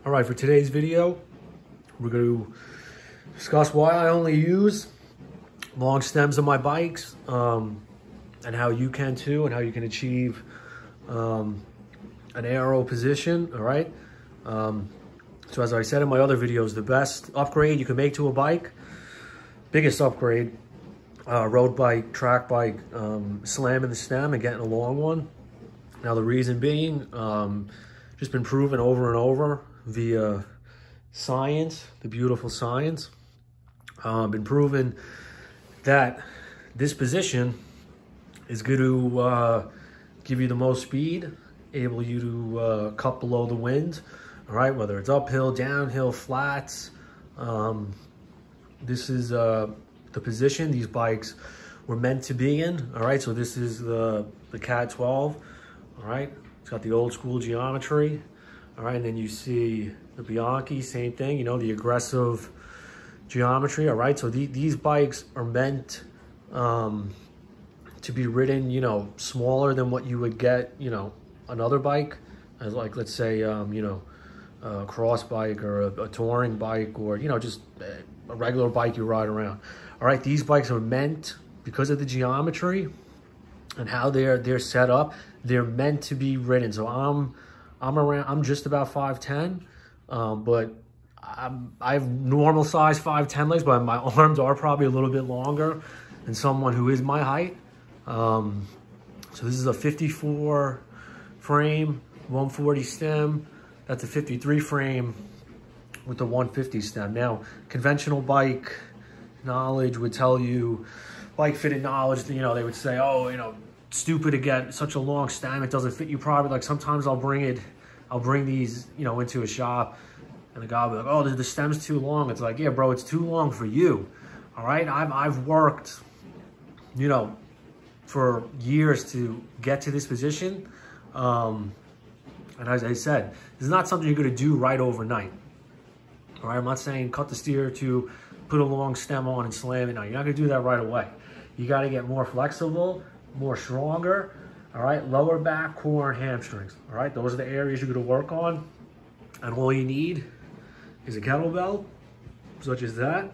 All right, for today's video, we're going to discuss why I only use long stems on my bikes, and how you can too, and how you can achieve an aero position. All right. So as I said in my other videos, the best upgrade you can make to a bike, biggest upgrade, road bike, track bike, slamming the stem and getting a long one. Now the reason being, just been proven over and over via science, the beautiful science. Been proven that this position is going to give you the most speed, able you to cut below the wind, all right, whether it's uphill, downhill, flats. This is the position these bikes were meant to be in, all right? So this is the Cat 12, all right? It's got the old school geometry, all right? And then you see the Bianchi, same thing, you know, the aggressive geometry, all right? So these bikes are meant to be ridden, you know, smaller than what you would get, you know, another bike, as like, let's say, you know, a cross bike or a touring bike, or, you know, just a regular bike you ride around. All right, these bikes are meant, because of the geometry and how they're set up, they're meant to be ridden. So I'm just about 5'10", but I have normal size 5'10" legs, but my arms are probably a little bit longer than someone who is my height. So this is a 54 frame, 140 stem. That's a 53 frame with the 150 stem. Now, conventional bike knowledge would tell you, bike fitted knowledge, you know, they would say, oh, you know, stupid to get such a long stem, it doesn't fit you properly. Like sometimes I'll bring these, you know, into a shop, and the guy will be like, oh, the stem's too long. It's like, yeah, bro, it's too long for you. All right, I've worked, you know, for years to get to this position. And as I said, this is not something you're gonna do right overnight. All right, I'm not saying cut the steer to put a long stem on and slam it. No, you're not gonna do that right away. You gotta get more flexible, more stronger, all right? Lower back, core, and hamstrings, all right? Those are the areas you're gonna work on. And all you need is a kettlebell, such as that.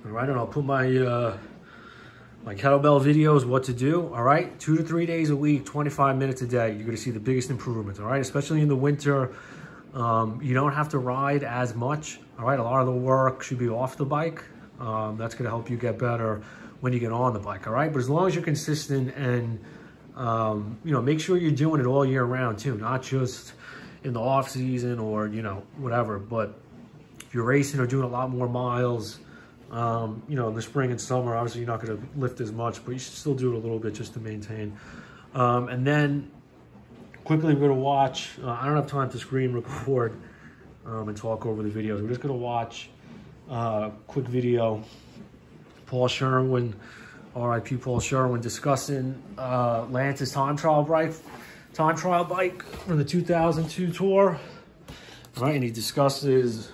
All right, and I'll put my my kettlebell videos, what to do, all right? 2 to 3 days a week, 25 minutes a day. You're gonna see the biggest improvements, all right? Especially in the winter, you don't have to ride as much, all right? A lot of the work should be off the bike. That's gonna help you get better when you get on the bike, all right? But as long as you're consistent and, you know, make sure you're doing it all year round too, not just in the off season or, you know, whatever. But if you're racing or doing a lot more miles, you know, in the spring and summer, obviously you're not going to lift as much, but you should still do it a little bit just to maintain. And then quickly we're going to watch, I don't have time to screen record and talk over the videos. We're just going to watch a quick video. Paul Sherwin, RIP Paul Sherwin, discussing Lance's time trial bike from the 2002 tour. All right, and he discusses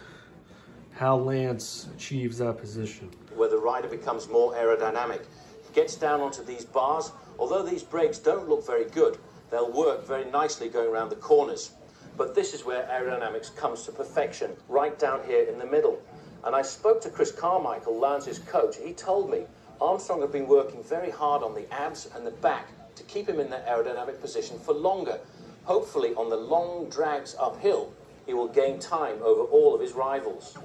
how Lance achieves that position. Where the rider becomes more aerodynamic. He gets down onto these bars. Although these brakes don't look very good, they'll work very nicely going around the corners. But this is where aerodynamics comes to perfection, right down here in the middle. And I spoke to Chris Carmichael, Lance's coach. He told me Armstrong had been working very hard on the abs and the back to keep him in that aerodynamic position for longer. Hopefully on the long drags uphill, he will gain time over all of his rivals.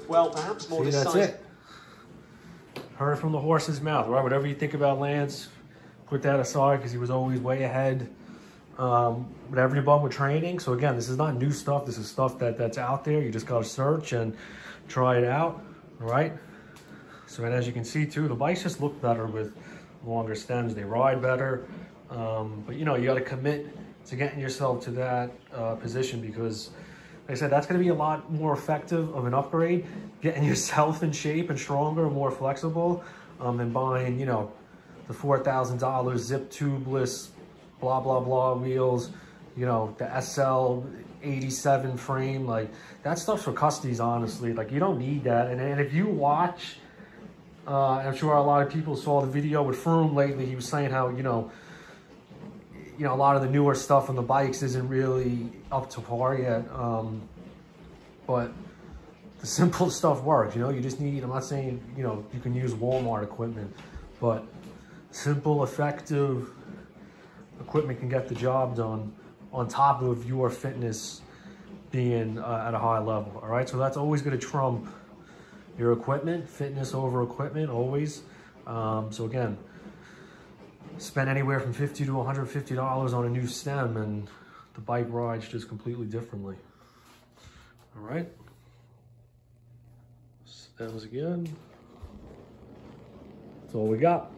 Well, perhaps more decisive. That's it. Heard it from the horse's mouth, right? Whatever you think about Lance, put that aside, because he was always way ahead with everyone with training. So again, this is not new stuff. This is stuff that's out there. You just got to search and try it out, all right? So, and as you can see too, the bikes just look better with longer stems. They ride better. But you know, you got to commit to getting yourself to that position, because like I said, that's going to be a lot more effective of an upgrade, getting yourself in shape and stronger and more flexible, than buying, you know, the $4,000 zip tubeless blah blah blah wheels, you know, the SL 87 frame. Like, that stuff's for customers, honestly. Like, you don't need that. And if you watch, I'm sure a lot of people saw the video with Froome lately. He was saying how, you know, you know, a lot of the newer stuff on the bikes isn't really up to par yet. But the simple stuff works, you know. You just need, I'm not saying, you know, you can use Walmart equipment, but simple, effective equipment can get the job done on top of your fitness being at a high level, all right? So that's always gonna trump your equipment, fitness over equipment, always. So again, spend anywhere from $50 to $150 on a new stem and the bike rides just completely differently, all right? Stems again. That's all we got.